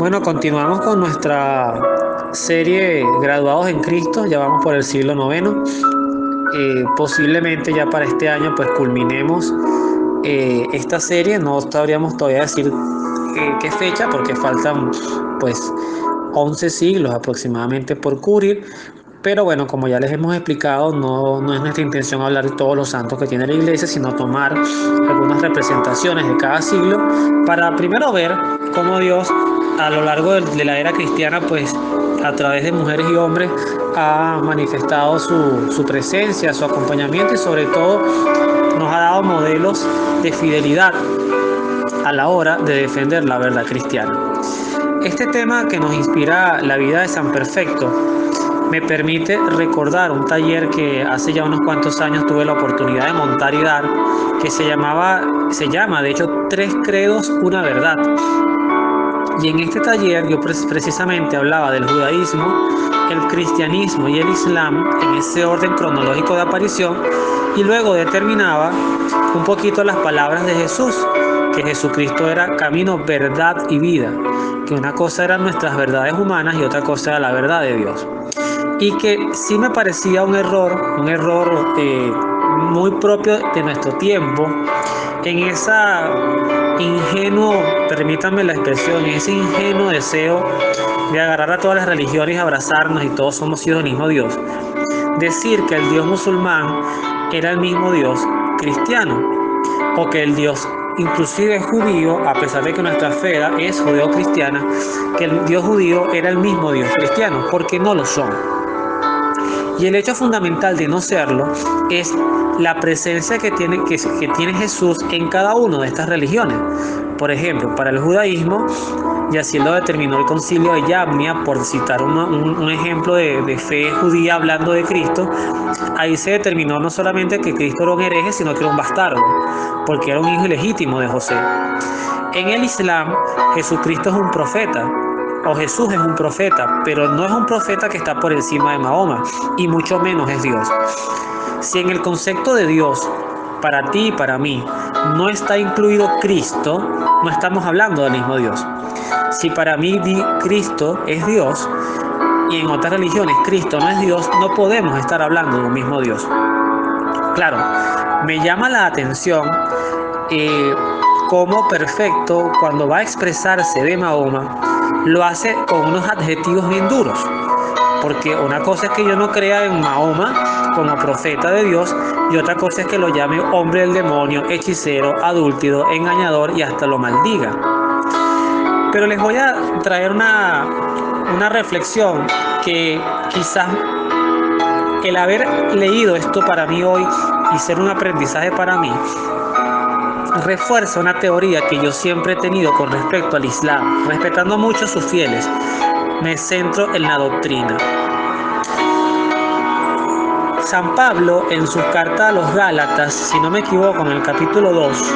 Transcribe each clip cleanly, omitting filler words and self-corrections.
Bueno, continuamos con nuestra serie Graduados en Cristo, ya vamos por el siglo noveno. Posiblemente ya para este año pues culminemos esta serie, no sabríamos todavía decir qué fecha porque faltan pues 11 siglos aproximadamente por cubrir. Pero bueno, como ya les hemos explicado, no es nuestra intención hablar de todos los santos que tiene la iglesia, sino tomar algunas representaciones de cada siglo para primero ver cómo Dios a lo largo de la era cristiana, pues a través de mujeres y hombres, ha manifestado su presencia, su acompañamiento y sobre todo nos ha dado modelos de fidelidad a la hora de defender la verdad cristiana. Este tema que nos inspira la vida de San Perfecto me permite recordar un taller que hace ya unos cuantos años tuve la oportunidad de montar y dar, que se llama de hecho Tres Credos, una Verdad. Y en este taller yo precisamente hablaba del judaísmo, el cristianismo y el islam en ese orden cronológico de aparición, y luego determinaba un poquito las palabras de Jesús, que Jesucristo era camino, verdad y vida, que una cosa eran nuestras verdades humanas y otra cosa era la verdad de Dios. Y que sí me parecía un error muy propio de nuestro tiempo, en esa permítanme la expresión, en ese ingenuo deseo de agarrar a todas las religiones y abrazarnos y todos somos hijos del mismo Dios. Decir que el Dios musulmán era el mismo Dios cristiano, o que el Dios inclusive judío, a pesar de que nuestra fe es judeo-cristiana, que el Dios judío era el mismo Dios cristiano, porque no lo son. Y el hecho fundamental de no serlo es la presencia que tiene Jesús en cada una de estas religiones. Por ejemplo, para el judaísmo, y así lo determinó el concilio de Yavnia, por citar un ejemplo de fe judía hablando de Cristo, ahí se determinó no solamente que Cristo era un hereje, sino que era un bastardo, porque era un hijo ilegítimo de José. En el Islam, Jesucristo es un profeta, o Jesús es un profeta, pero no es un profeta que está por encima de Mahoma, y mucho menos es Dios. Si en el concepto de Dios, para ti y para mí, no está incluido Cristo, no estamos hablando del mismo Dios. Si para mí Cristo es Dios, y en otras religiones Cristo no es Dios, no podemos estar hablando de un mismo Dios. Claro, me llama la atención cómo Perfecto, cuando va a expresarse de Mahoma, lo hace con unos adjetivos bien duros. Porque una cosa es que yo no crea en Mahoma como profeta de Dios, y otra cosa es que lo llame hombre del demonio, hechicero, adúltero, engañador y hasta lo maldiga. Pero les voy a traer una reflexión que quizás el haber leído esto para mí hoy y ser un aprendizaje para mí refuerza una teoría que yo siempre he tenido con respecto al Islam, respetando mucho a sus fieles. Me centro en la doctrina. San Pablo, en su carta a los Gálatas, si no me equivoco, en el capítulo 2,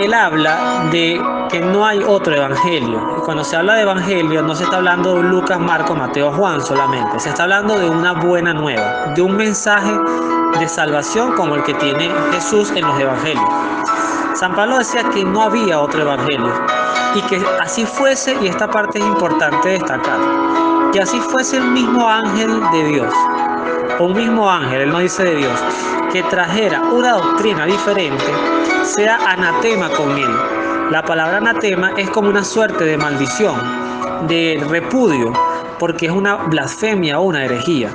él habla de que no hay otro evangelio. Y cuando se habla de evangelio, no se está hablando de Lucas, Marcos, Mateo, Juan solamente. Se está hablando de una buena nueva, de un mensaje de salvación como el que tiene Jesús en los evangelios. San Pablo decía que no había otro evangelio, y que así fuese, y esta parte es importante destacar, que así fuese el mismo ángel de Dios, o un mismo ángel, él no dice de Dios, que trajera una doctrina diferente, sea anatema con él. La palabra anatema es como una suerte de maldición, de repudio, porque es una blasfemia o una herejía.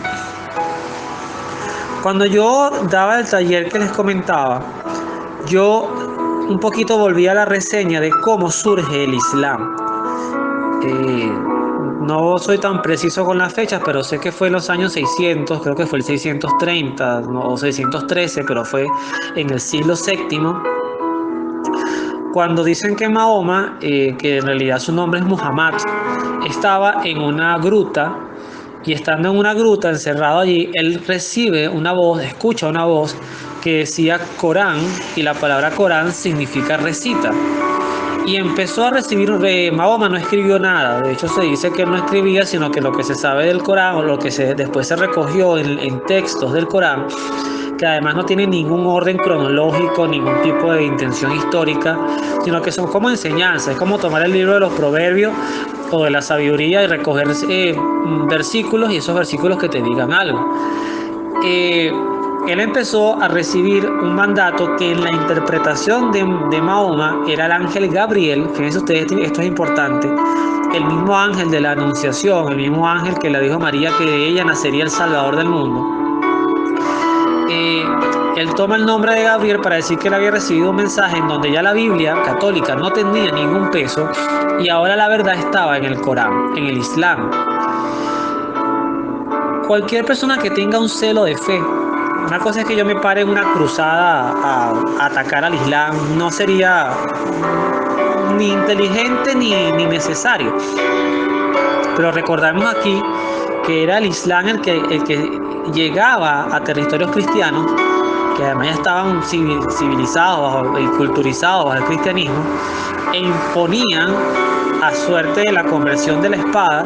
Cuando yo daba el taller que les comentaba, yo un poquito volví a la reseña de cómo surge el Islam. No soy tan preciso con las fechas, pero sé que fue en los años 600, creo que fue el 630 o 613, pero fue en el siglo VII, cuando dicen que Mahoma, que en realidad su nombre es Muhammad, estaba en una gruta, y estando en una gruta encerrado allí, él recibe una voz, escucha una voz que decía Corán, y la palabra Corán significa recita. Y empezó a recibir, Mahoma no escribió nada, de hecho se dice que él no escribía, sino que lo que se sabe del Corán, o lo que después se recogió en textos del Corán, que además no tienen ningún orden cronológico, ningún tipo de intención histórica, sino que son como enseñanzas. Es como tomar el libro de los proverbios o de la sabiduría y recoger versículos, y esos versículos que te digan algo. Él empezó a recibir un mandato que en la interpretación de Mahoma era el ángel Gabriel. Fíjense ustedes, esto es importante, el mismo ángel de la Anunciación, el mismo ángel que le dijo a María que de ella nacería el Salvador del mundo. Él toma el nombre de Gabriel para decir que él había recibido un mensaje en donde ya la Biblia católica no tenía ningún peso, y ahora la verdad estaba en el Corán, en el Islam. Cualquier persona que tenga un celo de fe, una cosa es que yo me pare en una cruzada a atacar al Islam, no sería ni inteligente ni necesario. Pero recordamos aquí que era el Islam el que llegaba a territorios cristianos, que además ya estaban civilizados y culturizados bajo el cristianismo, e imponían, a suerte de la conversión de la espada,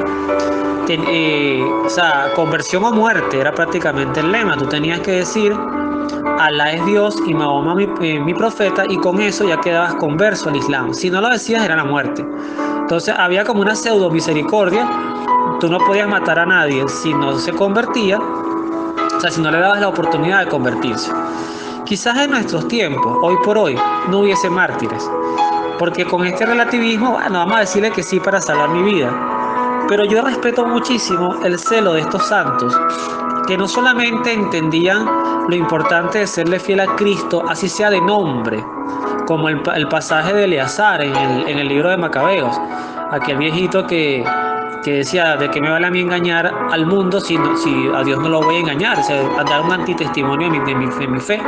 o sea, conversión o muerte era prácticamente el lema. Tú tenías que decir: Alá es Dios y Mahoma mi profeta, y con eso ya quedabas converso al Islam. Si no lo decías, era la muerte. Entonces había como una pseudo misericordia. Tú no podías matar a nadie si no se convertía, o sea, si no le dabas la oportunidad de convertirse. Quizás en nuestros tiempos, hoy por hoy, no hubiese mártires, porque con este relativismo, bueno, vamos a decirle que sí para salvar mi vida. Pero yo respeto muchísimo el celo de estos santos, que no solamente entendían lo importante de serle fiel a Cristo, así sea de nombre, como el pasaje de Eleazar en el libro de Macabeos, aquel viejito que decía: ¿de qué me vale a mí engañar al mundo si a Dios no lo voy a engañar? O sea, a dar un antitestimonio de mi fe.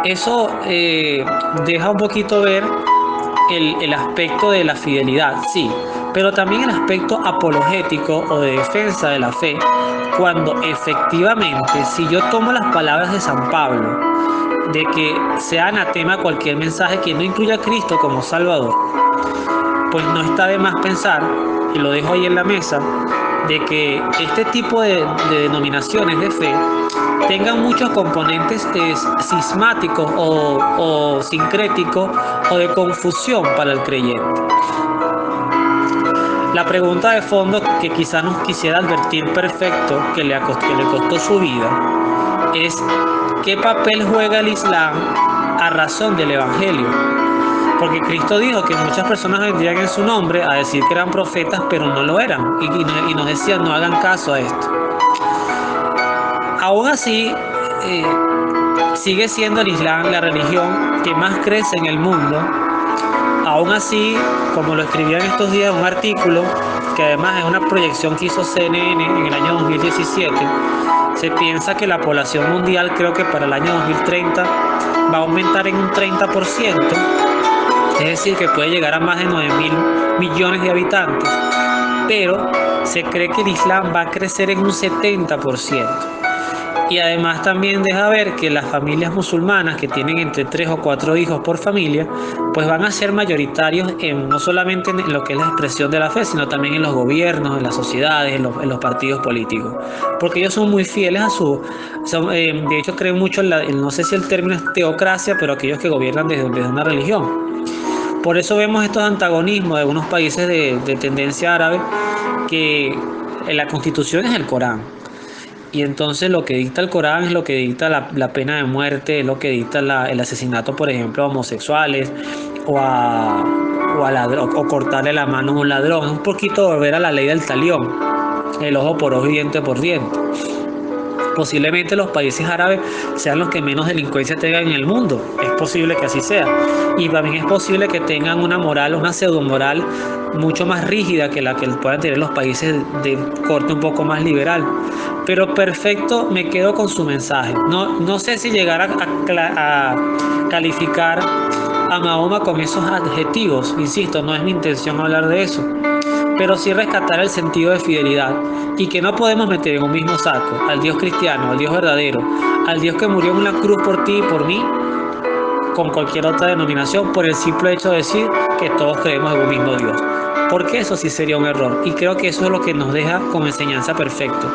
Eso deja un poquito ver el aspecto de la fidelidad, sí, pero también el aspecto apologético o de defensa de la fe, cuando efectivamente, si yo tomo las palabras de San Pablo, de que sea anatema cualquier mensaje que no incluya a Cristo como Salvador, pues no está de más pensar, y lo dejo ahí en la mesa, de que este tipo de denominaciones de fe tengan muchos componentes cismáticos o sincréticos o de confusión para el creyente. La pregunta de fondo que quizás nos quisiera advertir perfecto que le costó su vida es: ¿qué papel juega el Islam a razón del Evangelio? Porque Cristo dijo que muchas personas vendrían en su nombre a decir que eran profetas, pero no lo eran, y nos decían: no hagan caso a esto. Aún así, sigue siendo el Islam la religión que más crece en el mundo. Aún así, como lo escribí en estos días en un artículo, que además es una proyección que hizo CNN en el año 2017, se piensa que la población mundial, creo que para el año 2030, va a aumentar en un 30%, es decir, que puede llegar a más de 9.000 millones de habitantes, pero se cree que el Islam va a crecer en un 70%. Y además también deja ver que las familias musulmanas que tienen entre 3 o 4 hijos por familia, pues van a ser mayoritarios no solamente en lo que es la expresión de la fe, sino también en los gobiernos, en las sociedades, en los partidos políticos. Porque ellos son muy fieles a de hecho creen mucho no sé si el término es teocracia, pero aquellos que gobiernan desde una religión. Por eso vemos estos antagonismos de algunos países de tendencia árabe, que en la constitución es el Corán. Y entonces lo que dicta el Corán es lo que dicta la pena de muerte, es lo que dicta el asesinato, por ejemplo, a homosexuales o cortarle la mano a un ladrón. Es un poquito volver a la ley del talión, el ojo por ojo y diente por diente. Posiblemente los países árabes sean los que menos delincuencia tengan en el mundo. Es posible que así sea. Y también es posible que tengan una moral, una pseudomoral mucho más rígida que la que puedan tener los países de corte un poco más liberal. Pero perfecto, me quedo con su mensaje. No sé si llegar a calificar a Mahoma con esos adjetivos. Insisto, no es mi intención hablar de eso, pero sí rescatar el sentido de fidelidad, y que no podemos meter en un mismo saco al Dios cristiano, al Dios verdadero, al Dios que murió en una cruz por ti y por mí, con cualquier otra denominación, por el simple hecho de decir que todos creemos en un mismo Dios. porque eso sí sería un error. Y creo que eso es lo que nos deja como enseñanza perfecto.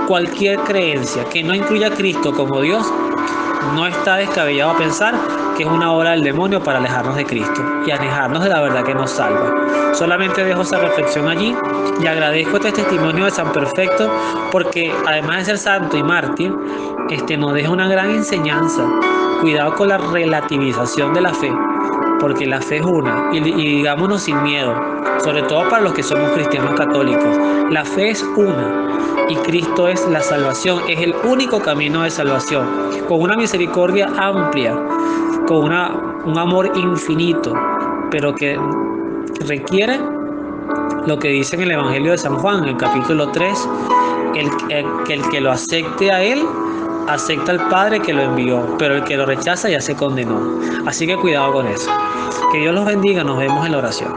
Cualquier creencia que no incluya a Cristo como Dios, no está descabellado pensar que es una obra del demonio para alejarnos de Cristo y alejarnos de la verdad que nos salva. Solamente dejo esa reflexión allí y agradezco este testimonio de San Perfecto, porque además de ser santo y mártir, nos deja una gran enseñanza. Cuidado con la relativización de la fe, porque la fe es una, y digámonos sin miedo, sobre todo para los que somos cristianos católicos, la fe es una. Y Cristo es la salvación, es el único camino de salvación, con una misericordia amplia, con un amor infinito, pero que requiere lo que dice en el Evangelio de San Juan, en el capítulo 3, el que lo acepte a Él, acepta al Padre que lo envió, pero el que lo rechaza ya se condenó. Así que cuidado con eso. Que Dios los bendiga, nos vemos en la oración.